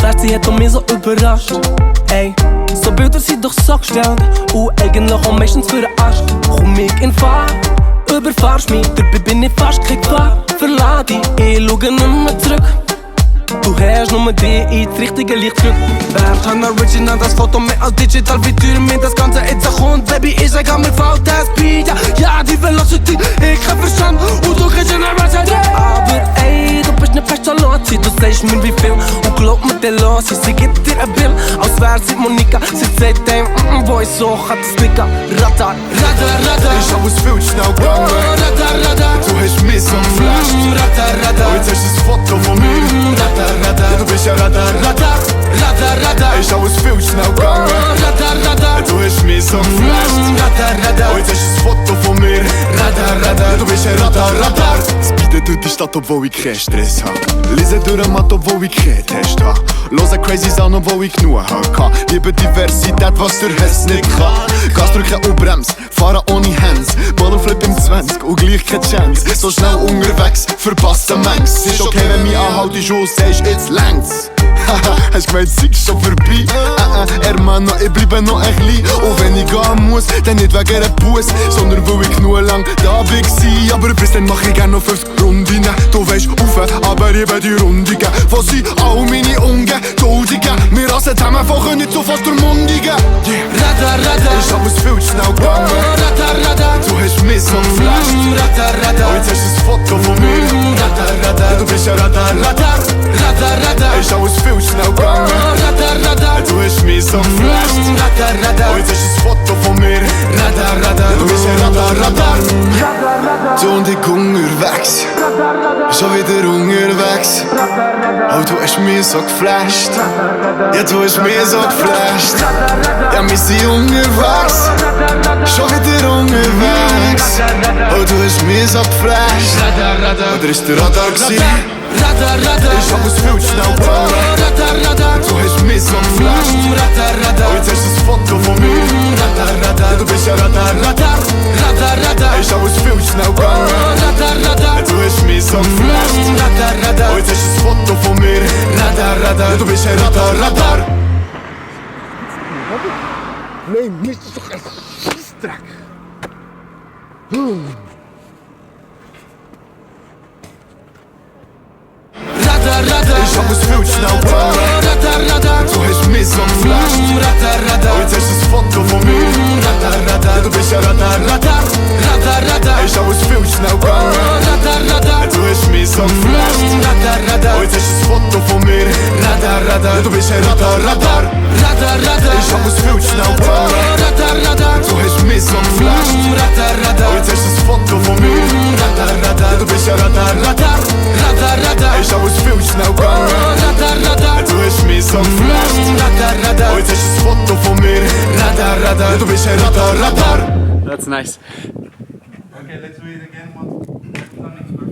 sagt, sie hat mich so überrascht. Ey, so Bilder sind doch so gestellt und eigentlich auch meistens für den Arsch. Komm ich in Fahrt, überfahrst mich, dabei bin ich fast kein Gefahr. Verlass dich, ich schau nicht mehr zurück. Du hast nur dich in das richtige Licht gedrückt. Bernd ein Original, das Foto mehr als digital. Wie teuer mir das Ganze jetzt auch kommt. Baby, ich sag an mir VTSP. Ja, die Velocity, ich hab verstanden. Und du kriegst eine Recipe. Aber ey, du bist nicht fest Lotzi. Du sagst mir wie viel und glaub mir der los. Sie gibt dir ein Bild, als wär sie Monika. Sie sagt dem, Boy, so hat es nicht gehabt. Radar, Radar, Radar. Ich hab es viel schnell gegangen. Radar, Radar. Du hast mich so geflasht. Radar, Radar. Und jetzt hast du das Foto von mir. Radar, Radar. Ja, du bist ja Radar, Radar, Radar, Radar. Ich hab es viel schnell gegangen. Radar, Radar. Du hast mich so geflasht. Radar, Radar. Und jetzt hast du das Foto von mir. Radar, Radar. Ja, du bist ja Radar, Radar. Speeden durch die Stadt, obwohl ich keinen Stress hab. Lese durch den Matt, obwohl ich keinen Test hab. Höre crazy Sound, obwohl ich genug hab. Liebe Diversität, was der Hess nicht kann. Gas drücken und Brems, fahren ohne Hands. Ballerflip im 20 und gleich keine Chance. So schnell unterwegs, verpassen manches. Ist okay, wenn mich anhaltest und sagst, jetzt längst's. Haha, hast gemeint, es ist schon vorbei. Hermano, ich bleibe noch ein klein. Und wenn ich gehen muss, dann nicht wegen einer Bus, sondern weil ich genug lang da war. Aber bis dann mach ich gerne noch 50 Runden. Du weisst rauf, aber ich will die Rundigen. Wo sind all meine Ungeduldigen? Wir rasen zusammen einfach nicht so fast durchmundigen. Yeah. Radar, Radar. Ich hab es viel zu schnell gegangen. Radar, Radar. Du hast mich so geflasht. Radar, Radar. Und jetzt hast du das Foto von mir. Radar, Radar. Ja, du bist ja Radar, Radar. Radar, Radar. Ich hab es viel zu schnell gegangen. Radar, Radar. Du hast mich so geflasht. Radar, Radar. Und jetzt hast du das Foto von mir. Radar, Radar. Ja, du bist ja Radar, Radar. Du und ich unterwegs. Schon wieder unterwegs. Oh, du hast mich so geflasht. Ja, du hast mich so geflasht. Ja, wir sind unterwegs. Schon wieder unterwegs. Oh, du hast mich so geflasht. Oder ist der Radar gewesen? Radar, Radar. Ich hab es viel zu schnell gegangen. Radar, Radar. Du hast mich so geflasht. Radar, Radar. Und jetzt hast du das Foto von mir. Radar, Radar. Ja, du bist ja Radar, Radar. Radar, Radar. Ich hab es viel zu schnell gegangen. Radar, Radar. Du hast mich so geflasht. Radar, Radar. Und jetzt hast du das Foto von mir. Radar, Radar. Ja, du bist ja Radar, Radar. Nee, Mist, ist doch ein Scheißdreck. Radar, Radar. Ich hab es viel zu schnell gegangen. Radar, Radar. Du hast mich so geflasht. Radar, Radar. Und jetzt hast du das Foto von mir. Radar, Radar. Ja, du bist ja Radar, Radar. Radar, Radar. Ich hab es viel zu schnell gegangen. Radar, Radar. Du hast mich so geflasht. Radar, Radar. Und jetzt hast du das Foto von mir. Radar, Radar. Ja, du bist ja Radar, Radar. Radar, Radar. Ich hab es viel zu schnell gegangen. Radar, Radar. Du hast mich so geflasht. Radar, Radar. Und jetzt hast du das Foto von mir. Radar, Radar. Ja, du bist ja Radar, Radar. Radar, Radar. Ich hab es viel zu schnell gegangen. Radar, Radar. Du hast mich so geflasht. Radar, Radar. Und jetzt hast du das Foto von mir. Radar, Radar. Ja, du bist ja Radar, Radar. That's nice. Okay, let's do it again. One.